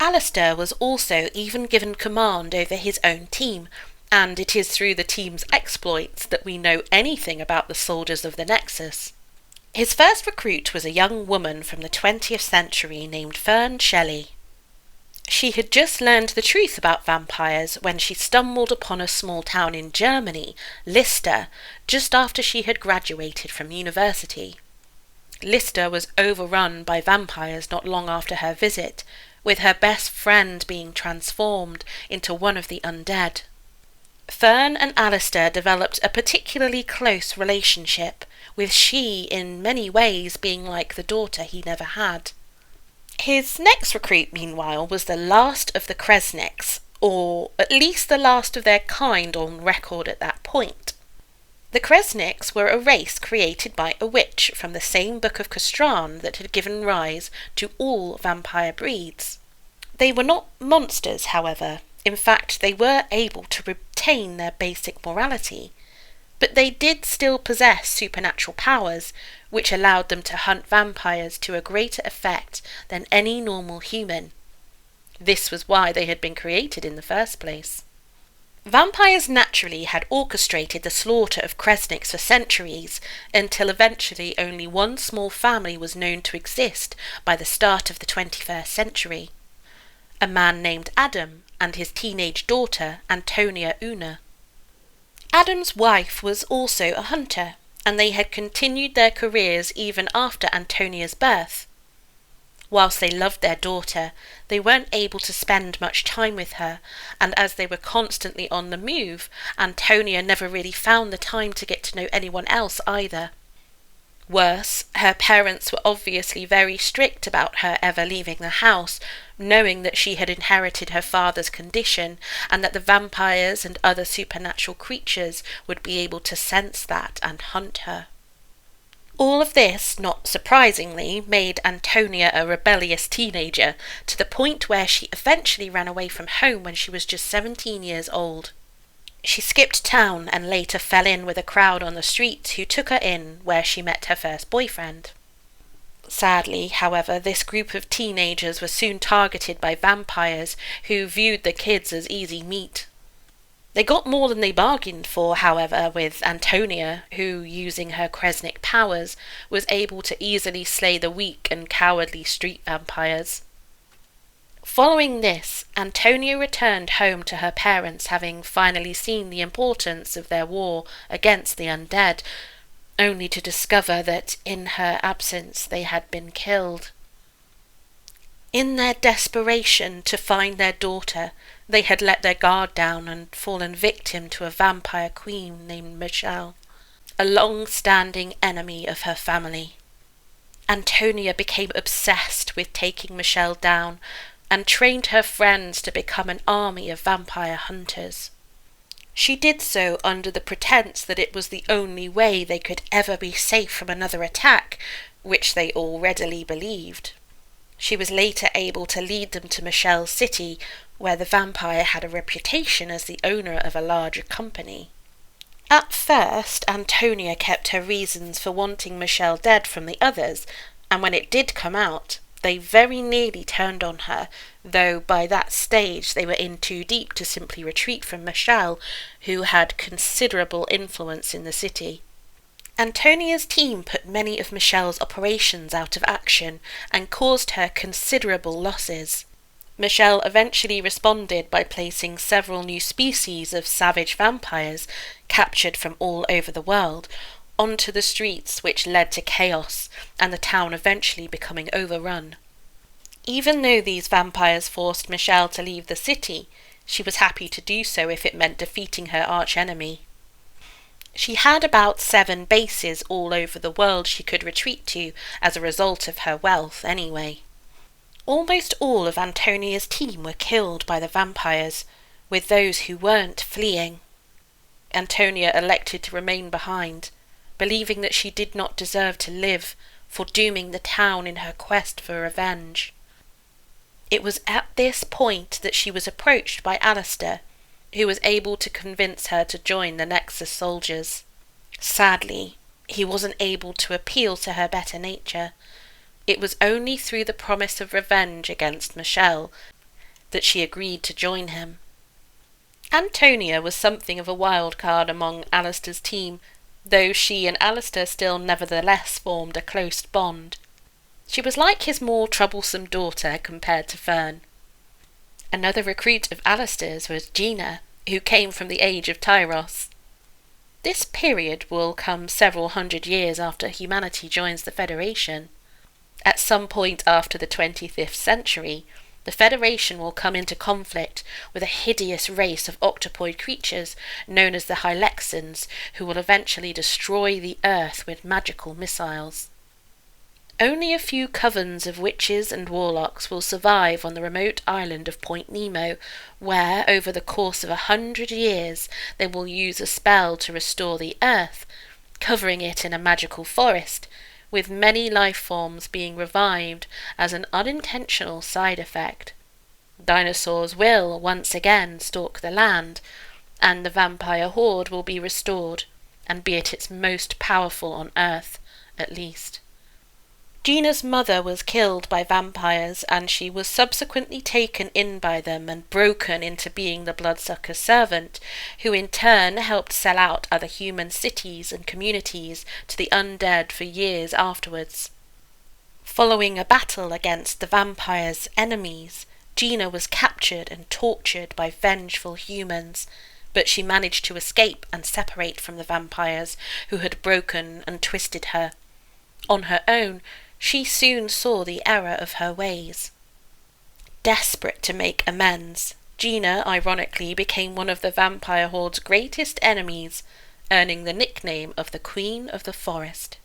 Alistair was also even given command over his own team, and it is through the team's exploits that we know anything about the soldiers of the Nexus. His first recruit was a young woman from the 20th century named Fern Shelley. She had just learned the truth about vampires when she stumbled upon a small town in Germany, Lister, just after she had graduated from university. Lister was overrun by vampires not long after her visit, with her best friend being transformed into one of the undead. Fern and Alistair developed a particularly close relationship, with she in many ways being like the daughter he never had. His next recruit, meanwhile, was the last of the Kresniks, or at least the last of their kind on record at that point. The Kresniks were a race created by a witch from the same book of Castran that had given rise to all vampire breeds. They were not monsters, however. In fact, they were able to retain their basic morality, but they did still possess supernatural powers, which allowed them to hunt vampires to a greater effect than any normal human. This was why they had been created in the first place. Vampires naturally had orchestrated the slaughter of Kresniks for centuries, until eventually only one small family was known to exist by the start of the 21st century. A man named Adam and his teenage daughter, Antonia Una. Adam's wife was also a hunter, and they had continued their careers even after Antonia's birth. Whilst they loved their daughter, they weren't able to spend much time with her, and as they were constantly on the move, Antonia never really found the time to get to know anyone else either. Worse, her parents were obviously very strict about her ever leaving the house, knowing that she had inherited her father's condition, and that the vampires and other supernatural creatures would be able to sense that and hunt her. All of this, not surprisingly, made Antonia a rebellious teenager, to the point where she eventually ran away from home when she was just 17 years old. She skipped town and later fell in with a crowd on the streets who took her in, where she met her first boyfriend. Sadly, however, this group of teenagers was soon targeted by vampires who viewed the kids as easy meat. They got more than they bargained for, however, with Antonia, who, using her Kresnik powers, was able to easily slay the weak and cowardly street vampires. Following this, Antonia returned home to her parents, having finally seen the importance of their war against the undead, only to discover that in her absence they had been killed. In their desperation to find their daughter, they had let their guard down and fallen victim to a vampire queen named Michelle, a long-standing enemy of her family. Antonia became obsessed with taking Michelle down, and trained her friends to become an army of vampire hunters. She did so under the pretense that it was the only way they could ever be safe from another attack, which they all readily believed. She was later able to lead them to Michelle's city, where the vampire had a reputation as the owner of a larger company. At first, Antonia kept her reasons for wanting Michelle dead from the others, and when it did come out, they very nearly turned on her, though by that stage they were in too deep to simply retreat from Michelle, who had considerable influence in the city. Antonia's team put many of Michelle's operations out of action and caused her considerable losses. Michelle eventually responded by placing several new species of savage vampires, captured from all over the world, onto the streets, which led to chaos, and the town eventually becoming overrun. Even though these vampires forced Michelle to leave the city, she was happy to do so if it meant defeating her archenemy. She had about 7 bases all over the world she could retreat to as a result of her wealth anyway. Almost all of Antonia's team were killed by the vampires, with those who weren't fleeing. Antonia elected to remain behind, believing that she did not deserve to live, for dooming the town in her quest for revenge. It was at this point that she was approached by Alistair, who was able to convince her to join the Nexus soldiers. Sadly, he wasn't able to appeal to her better nature. It was only through the promise of revenge against Michelle that she agreed to join him. Antonia was something of a wild card among Alistair's team, though she and Alistair still nevertheless formed a close bond. She was like his more troublesome daughter compared to Fern. Another recruit of Alistair's was Gina, who came from the age of Tyros. This period will come several hundred years after humanity joins the Federation. At some point after the 25th century, the Federation will come into conflict with a hideous race of octopoid creatures known as the Hylexans, who will eventually destroy the Earth with magical missiles. Only a few covens of witches and warlocks will survive on the remote island of Point Nemo, where, over the course of 100 years, they will use a spell to restore the Earth, covering it in a magical forest, with many life forms being revived as an unintentional side effect. Dinosaurs will, once again, stalk the land, and the vampire horde will be restored, and be at its most powerful on Earth, at least. Gina's mother was killed by vampires, and she was subsequently taken in by them and broken into being the bloodsucker's servant, who in turn helped sell out other human cities and communities to the undead for years afterwards. Following a battle against the vampire's enemies, Gina was captured and tortured by vengeful humans, but she managed to escape and separate from the vampires who had broken and twisted her. On her own, she soon saw the error of her ways. Desperate to make amends, Gina ironically became one of the vampire horde's greatest enemies, earning the nickname of the Queen of the Forest.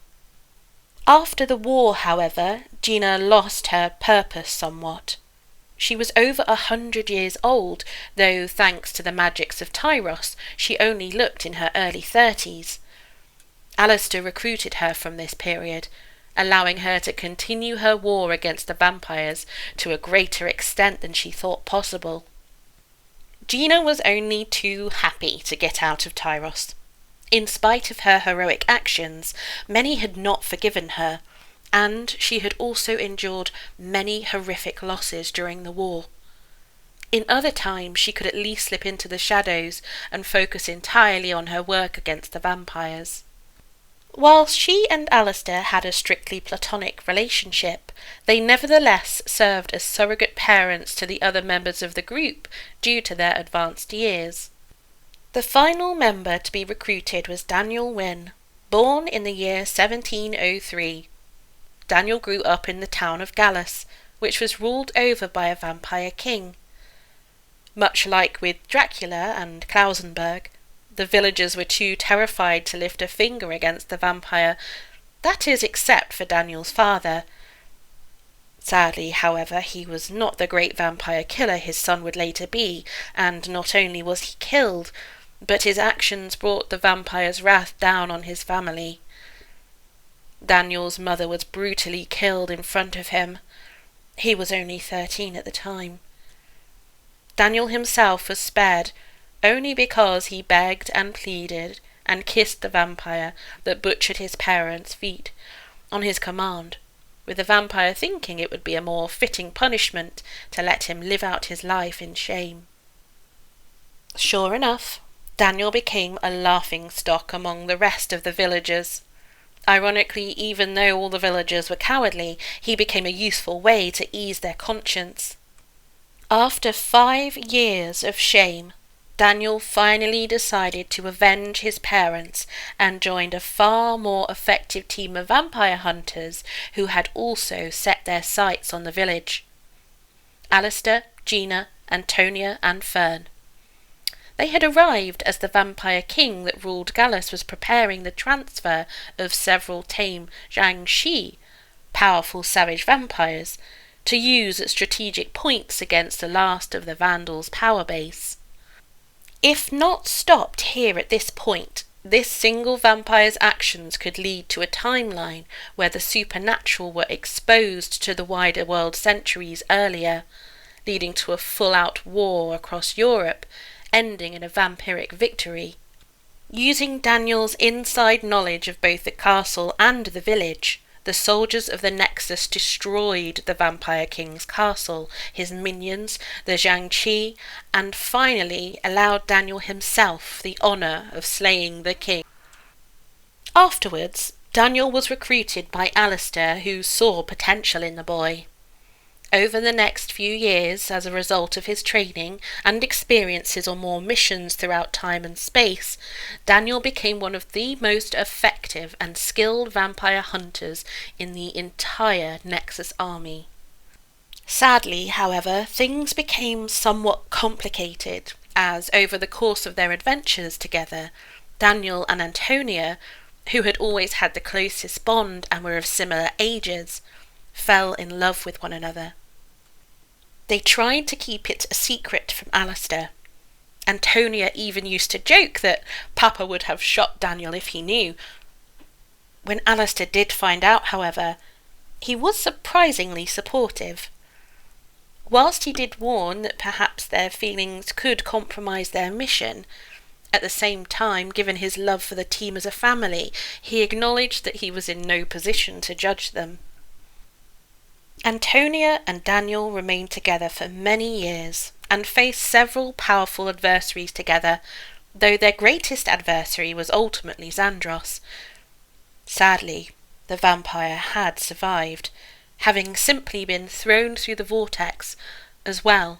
After the war, however, Gina lost her purpose somewhat. She was over 100 years old, though thanks to the magics of Tyros, she only looked in her early 30s. Alistair recruited her from this period, allowing her to continue her war against the vampires to a greater extent than she thought possible. Gina was only too happy to get out of Tyros. In spite of her heroic actions, many had not forgiven her, and she had also endured many horrific losses during the war. In other times she could at least slip into the shadows and focus entirely on her work against the vampires. Whilst she and Alistair had a strictly platonic relationship, they nevertheless served as surrogate parents to the other members of the group due to their advanced years. The final member to be recruited was Daniel Winn, born in the year 1703. Daniel grew up in the town of Gallus, which was ruled over by a vampire king. Much like with Dracula and Klausenberg, the villagers were too terrified to lift a finger against the vampire, that is, except for Daniel's father. Sadly, however, he was not the great vampire killer his son would later be, and not only was he killed, but his actions brought the vampire's wrath down on his family. Daniel's mother was brutally killed in front of him. He was only 13 at the time. Daniel himself was spared, only because he begged and pleaded and kissed the vampire that butchered his parents' feet on his command, with the vampire thinking it would be a more fitting punishment to let him live out his life in shame. Sure enough, Daniel became a laughingstock among the rest of the villagers. Ironically, even though all the villagers were cowardly, he became a useful way to ease their conscience. After 5 years of shame, Daniel finally decided to avenge his parents and joined a far more effective team of vampire hunters who had also set their sights on the village. Alistair, Gina, Antonia and Fern. They had arrived as the vampire king that ruled Gallus was preparing the transfer of several tame Jiangshi, powerful savage vampires, to use at strategic points against the last of the Vandals' power base. If not stopped here at this point, this single vampire's actions could lead to a timeline where the supernatural were exposed to the wider world centuries earlier, leading to a full-out war across Europe, ending in a vampiric victory. Using Daniel's inside knowledge of both the castle and the village, the soldiers of the Nexus destroyed the Vampire King's castle, his minions, the Zhang-Chi, and finally allowed Daniel himself the honour of slaying the king. Afterwards, Daniel was recruited by Alistair, who saw potential in the boy. Over the next few years, as a result of his training and experiences on more missions throughout time and space, Daniel became one of the most effective and skilled vampire hunters in the entire Nexus army. Sadly, however, things became somewhat complicated, as over the course of their adventures together, Daniel and Antonia, who had always had the closest bond and were of similar ages, fell in love with one another. They tried to keep it a secret from Alistair. Antonia even used to joke that Papa would have shot Daniel if he knew. When Alistair did find out, however, he was surprisingly supportive. Whilst he did warn that perhaps their feelings could compromise their mission, at the same time, given his love for the team as a family, he acknowledged that he was in no position to judge them. Antonia and Daniel remained together for many years and faced several powerful adversaries together, though their greatest adversary was ultimately Zandros. Sadly, the vampire had survived, having simply been thrown through the vortex as well,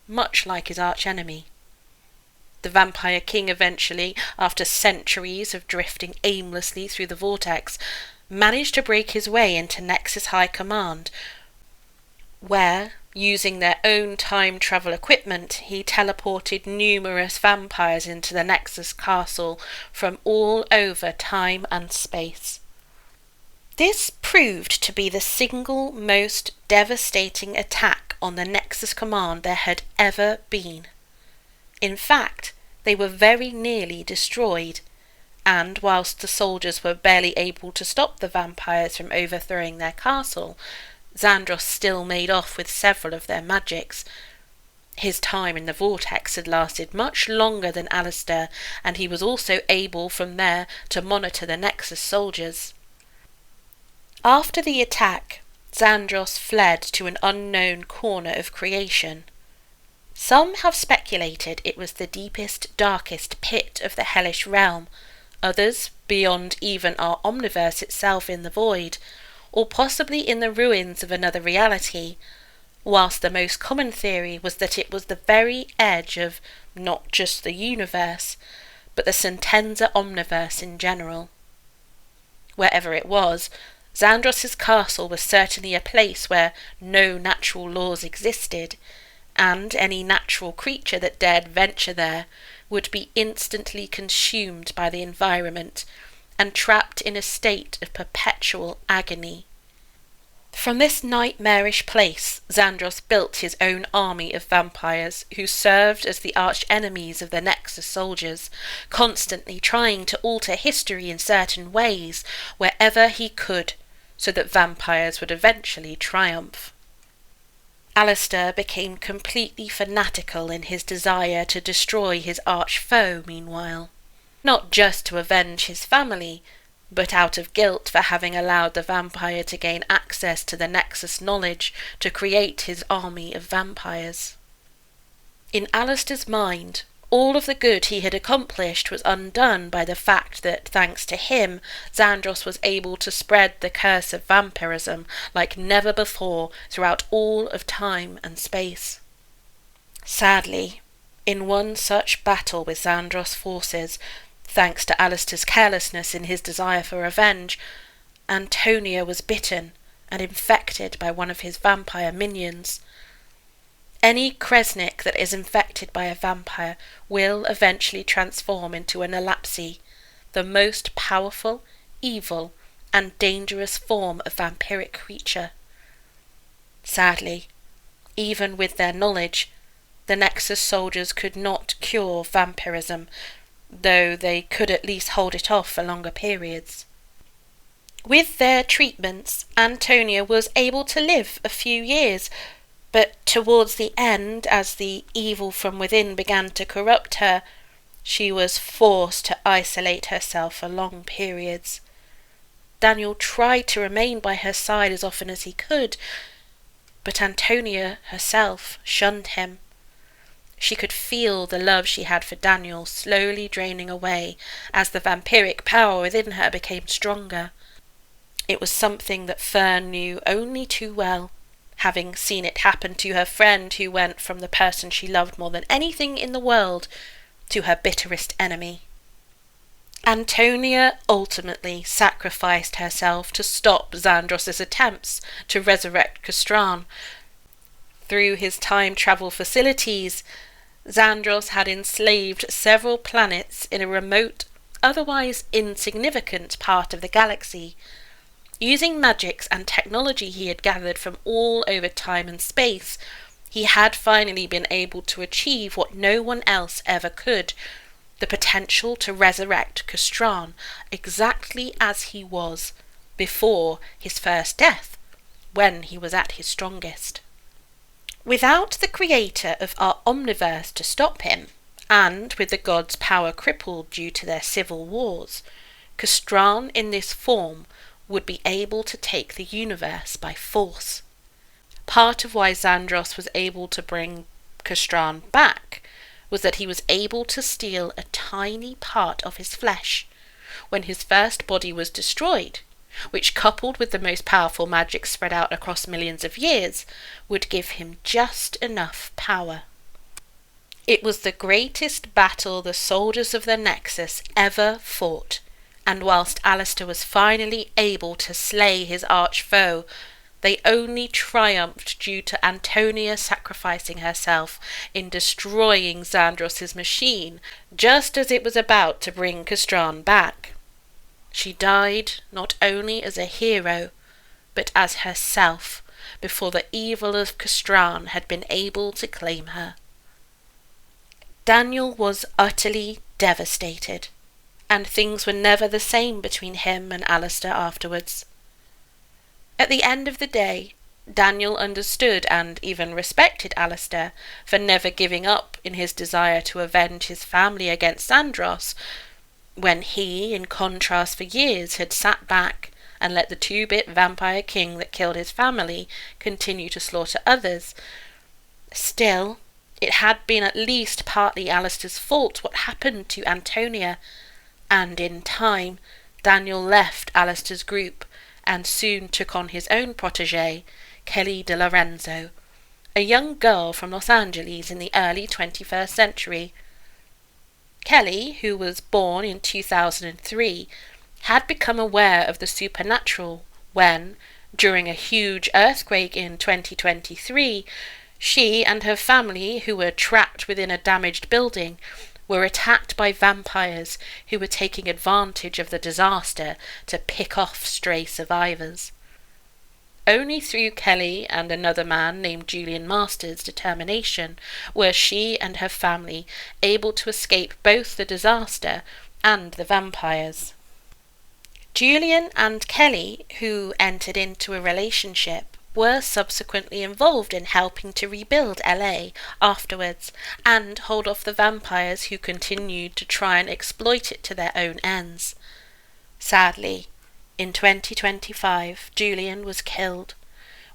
much like his archenemy. The Vampire King eventually, after centuries of drifting aimlessly through the vortex, managed to break his way into Nexus High Command, where, using their own time travel equipment, he teleported numerous vampires into the Nexus castle from all over time and space. This proved to be the single most devastating attack on the Nexus Command there had ever been. In fact, they were very nearly destroyed, and whilst the soldiers were barely able to stop the vampires from overthrowing their castle, Zandros still made off with several of their magics. His time in the vortex had lasted much longer than Alistair, and he was also able from there to monitor the Nexus soldiers. After the attack, Zandros fled to an unknown corner of creation. Some have speculated it was the deepest, darkest pit of the hellish realm, others beyond even our omniverse itself in the void, or possibly in the ruins of another reality, whilst the most common theory was that it was the very edge of not just the universe, but the Sentenza omniverse in general. Wherever it was, Zandros' castle was certainly a place where no natural laws existed, and any natural creature that dared venture there would be instantly consumed by the environment and trapped in a state of perpetual agony. From this nightmarish place, Zandros built his own army of vampires who served as the arch-enemies of the Nexus soldiers, constantly trying to alter history in certain ways wherever he could, so that vampires would eventually triumph. Alistair became completely fanatical in his desire to destroy his arch-foe, meanwhile, not just to avenge his family, but out of guilt for having allowed the vampire to gain access to the Nexus knowledge to create his army of vampires. In Alistair's mind, all of the good he had accomplished was undone by the fact that, thanks to him, Zandros was able to spread the curse of vampirism like never before throughout all of time and space. Sadly, in one such battle with Zandros' forces, thanks to Alistair's carelessness in his desire for revenge, Antonia was bitten and infected by one of his vampire minions. Any Kresnik that is infected by a vampire will eventually transform into an Elapsi, the most powerful, evil, and dangerous form of vampiric creature. Sadly, even with their knowledge, the Nexus soldiers could not cure vampirism, though they could at least hold it off for longer periods. With their treatments, Antonia was able to live a few years, but towards the end, as the evil from within began to corrupt her, she was forced to isolate herself for long periods. Daniel tried to remain by her side as often as he could, but Antonia herself shunned him. She could feel the love she had for Daniel slowly draining away as the vampiric power within her became stronger. It was something that Fern knew only too well, having seen it happen to her friend who went from the person she loved more than anything in the world to her bitterest enemy. Antonia ultimately sacrificed herself to stop Xandros' attempts to resurrect Castran. Through his time travel facilities, Xandros had enslaved several planets in a remote, otherwise insignificant part of the galaxy. Using magics and technology he had gathered from all over time and space, he had finally been able to achieve what no one else ever could, the potential to resurrect Castran exactly as he was before his first death, when he was at his strongest. Without the creator of our omniverse to stop him, and with the gods' power crippled due to their civil wars, Castran in this form would be able to take the universe by force. Part of why Xandros was able to bring Castran back was that he was able to steal a tiny part of his flesh when his first body was destroyed, which, coupled with the most powerful magic spread out across millions of years, would give him just enough power. It was the greatest battle the soldiers of the Nexus ever fought, and whilst Alistair was finally able to slay his arch-foe, they only triumphed due to Antonia sacrificing herself in destroying Xandros' machine just as it was about to bring Castran back. She died not only as a hero, but as herself, before the evil of Castran had been able to claim her. Daniel was utterly devastated, and things were never the same between him and Alistair afterwards. At the end of the day, Daniel understood and even respected Alistair for never giving up in his desire to avenge his family against Xandros, when he, in contrast for years, had sat back and let the 2-bit vampire king that killed his family continue to slaughter others. Still, it had been at least partly Alistair's fault what happened to Antonia, and in time Daniel left Alistair's group and soon took on his own protégée, Kelly de Lorenzo, a young girl from Los Angeles in the early 21st century. Kelly, who was born in 2003, had become aware of the supernatural when, during a huge earthquake in 2023, she and her family, who were trapped within a damaged building, were attacked by vampires who were taking advantage of the disaster to pick off stray survivors. Only through Kelly and another man named Julian Masters' determination were she and her family able to escape both the disaster and the vampires. Julian and Kelly, who entered into a relationship, were subsequently involved in helping to rebuild LA afterwards and hold off the vampires who continued to try and exploit it to their own ends. Sadly, in 2025, Julian was killed,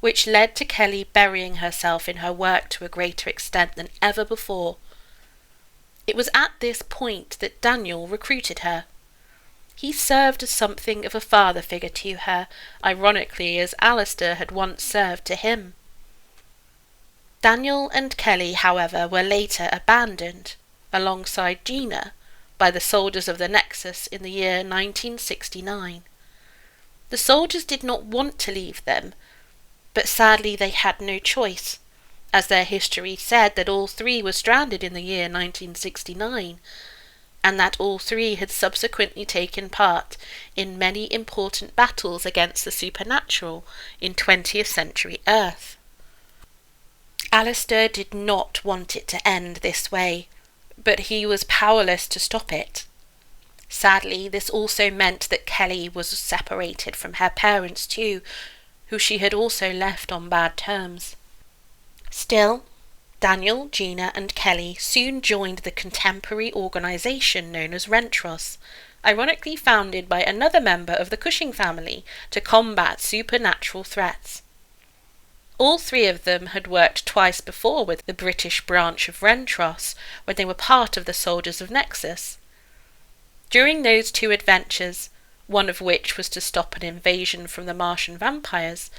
which led to Kelly burying herself in her work to a greater extent than ever before. It was at this point that Daniel recruited her. He served as something of a father figure to her, ironically as Alistair had once served to him. Daniel and Kelly, however, were later abandoned, alongside Gina, by the soldiers of the Nexus in the year 1969. The soldiers did not want to leave them, but sadly they had no choice, as their history said that all three were stranded in the year 1969, and that all three had subsequently taken part in many important battles against the supernatural in 20th century Earth. Alistair did not want it to end this way, but he was powerless to stop it. Sadly, this also meant that Kelly was separated from her parents too, who she had also left on bad terms. Still, Daniel, Gina and Kelly soon joined the contemporary organisation known as Rentros, ironically founded by another member of the Cushing family to combat supernatural threats. All three of them had worked twice before with the British branch of Rentros when they were part of the Soldiers of Nexus. During those two adventures, one of which was to stop an invasion from the Martian vampires,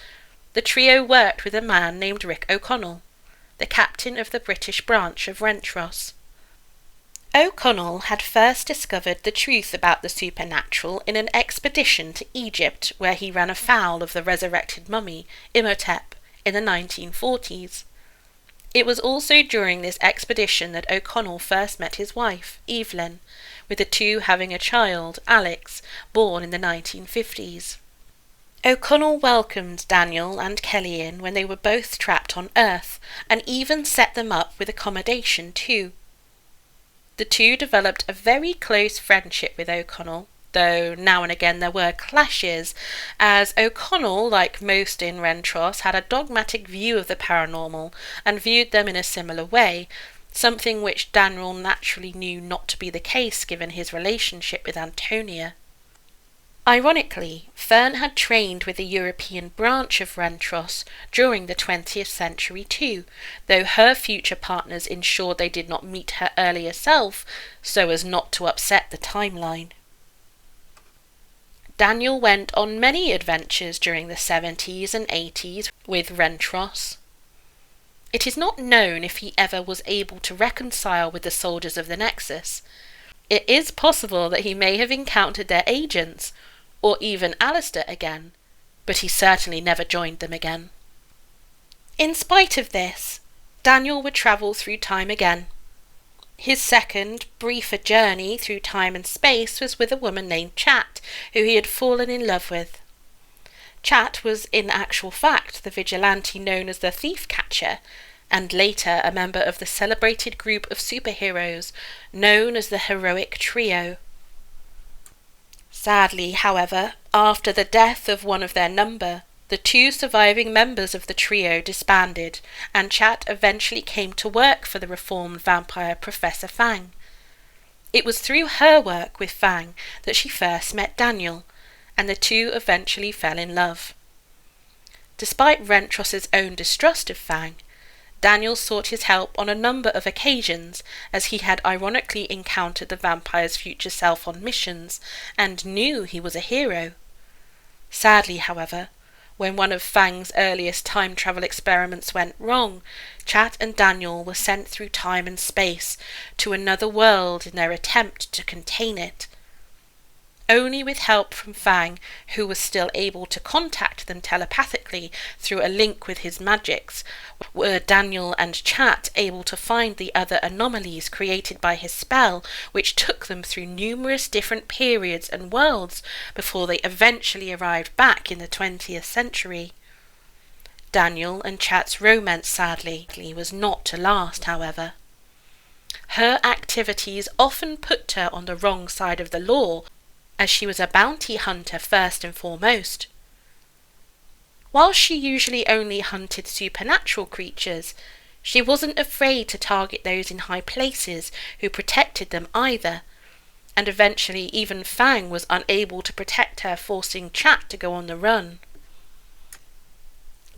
the trio worked with a man named Rick O'Connell, the captain of the British branch of Rentros. O'Connell had first discovered the truth about the supernatural in an expedition to Egypt where he ran afoul of the resurrected mummy, Imhotep, in the 1940s. It was also during this expedition that O'Connell first met his wife, Evelyn, with the two having a child, Alex, born in the 1950s. O'Connell welcomed Daniel and Kelly in when they were both trapped on Earth, and even set them up with accommodation too. The two developed a very close friendship with O'Connell, though now and again there were clashes, as O'Connell, like most in Rentros, had a dogmatic view of the paranormal and viewed them in a similar way, something which Daniel naturally knew not to be the case given his relationship with Antonia. Ironically, Fern had trained with the European branch of Rentros during the 20th century too, though her future partners ensured they did not meet her earlier self so as not to upset the timeline. Daniel went on many adventures during the 70s and 80s with Rentros. It is not known if he ever was able to reconcile with the Soldiers of the Nexus. It is possible that he may have encountered their agents, or even Alistair again, but he certainly never joined them again. In spite of this, Daniel would travel through time again. His second, briefer journey through time and space was with a woman named Chat, who he had fallen in love with. Chat was in actual fact the vigilante known as the Thief Catcher, and later a member of the celebrated group of superheroes known as the Heroic Trio. Sadly, however, after the death of one of their number, the two surviving members of the trio disbanded, and Chat eventually came to work for the reformed vampire Professor Fang. It was through her work with Fang that she first met Daniel, and the two eventually fell in love. Despite Rentros's own distrust of Fang, Daniel sought his help on a number of occasions, as he had ironically encountered the vampire's future self on missions, and knew he was a hero. Sadly, however, when one of Fang's earliest time travel experiments went wrong, Chat and Daniel were sent through time and space to another world in their attempt to contain it. Only with help from Fang, who was still able to contact them telepathically through a link with his magics, were Daniel and Chat able to find the other anomalies created by his spell, which took them through numerous different periods and worlds before they eventually arrived back in the 20th century. Daniel and Chat's romance, sadly, was not to last, however. Her activities often put her on the wrong side of the law, as she was a bounty hunter first and foremost. While she usually only hunted supernatural creatures, she wasn't afraid to target those in high places who protected them either, and eventually even Fang was unable to protect her, forcing Chat to go on the run.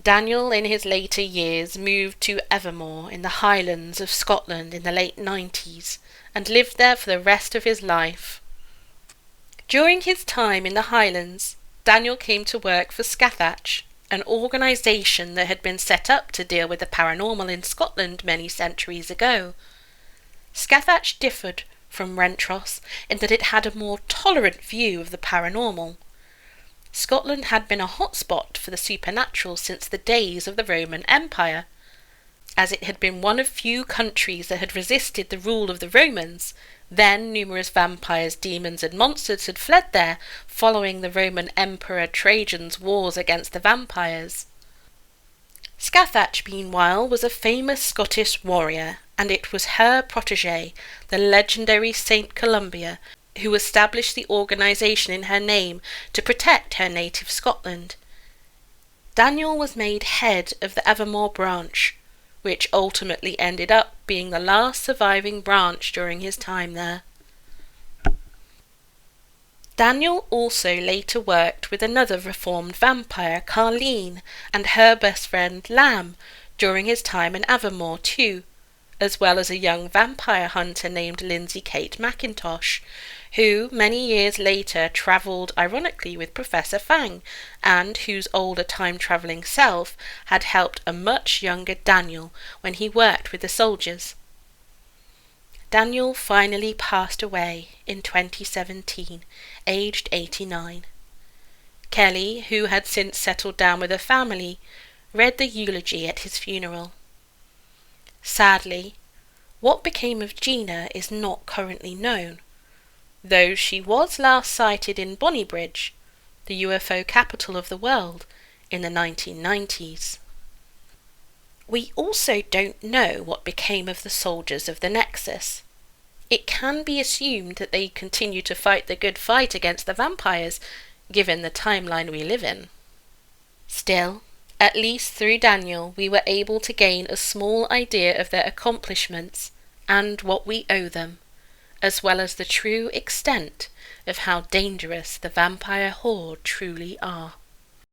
Daniel in his later years moved to Evermore in the Highlands of Scotland in the late 90s, and lived there for the rest of his life. During his time in the Highlands, Daniel came to work for Scathach, an organisation that had been set up to deal with the paranormal in Scotland many centuries ago. Scathach differed from Rentros in that it had a more tolerant view of the paranormal. Scotland had been a hotspot for the supernatural since the days of the Roman Empire. As it had been one of few countries that had resisted the rule of the Romans, then numerous vampires, demons and monsters had fled there, following the Roman Emperor Trajan's wars against the vampires. Scathach, meanwhile, was a famous Scottish warrior, and it was her protégé, the legendary Saint Columba, who established the organisation in her name to protect her native Scotland. Daniel was made head of the Evermore branch, which ultimately ended up being the last surviving branch during his time there. Daniel also later worked with another reformed vampire, Carlene, and her best friend Lamb during his time in Avermore too, as well as a young vampire hunter named Lindsay Kate Mackintosh, who many years later travelled ironically with Professor Fang, and whose older time-travelling self had helped a much younger Daniel when he worked with the soldiers. Daniel finally passed away in 2017, aged 89. Kelly, who had since settled down with a family, read the eulogy at his funeral. Sadly, what became of Gina is not currently known, though she was last sighted in Bonnybridge, the UFO capital of the world, in the 1990s. We also don't know what became of the soldiers of the Nexus. It can be assumed that they continue to fight the good fight against the vampires, given the timeline we live in. Still, at least through Daniel, we were able to gain a small idea of their accomplishments and what we owe them, as well as the true extent of how dangerous the vampire horde truly are.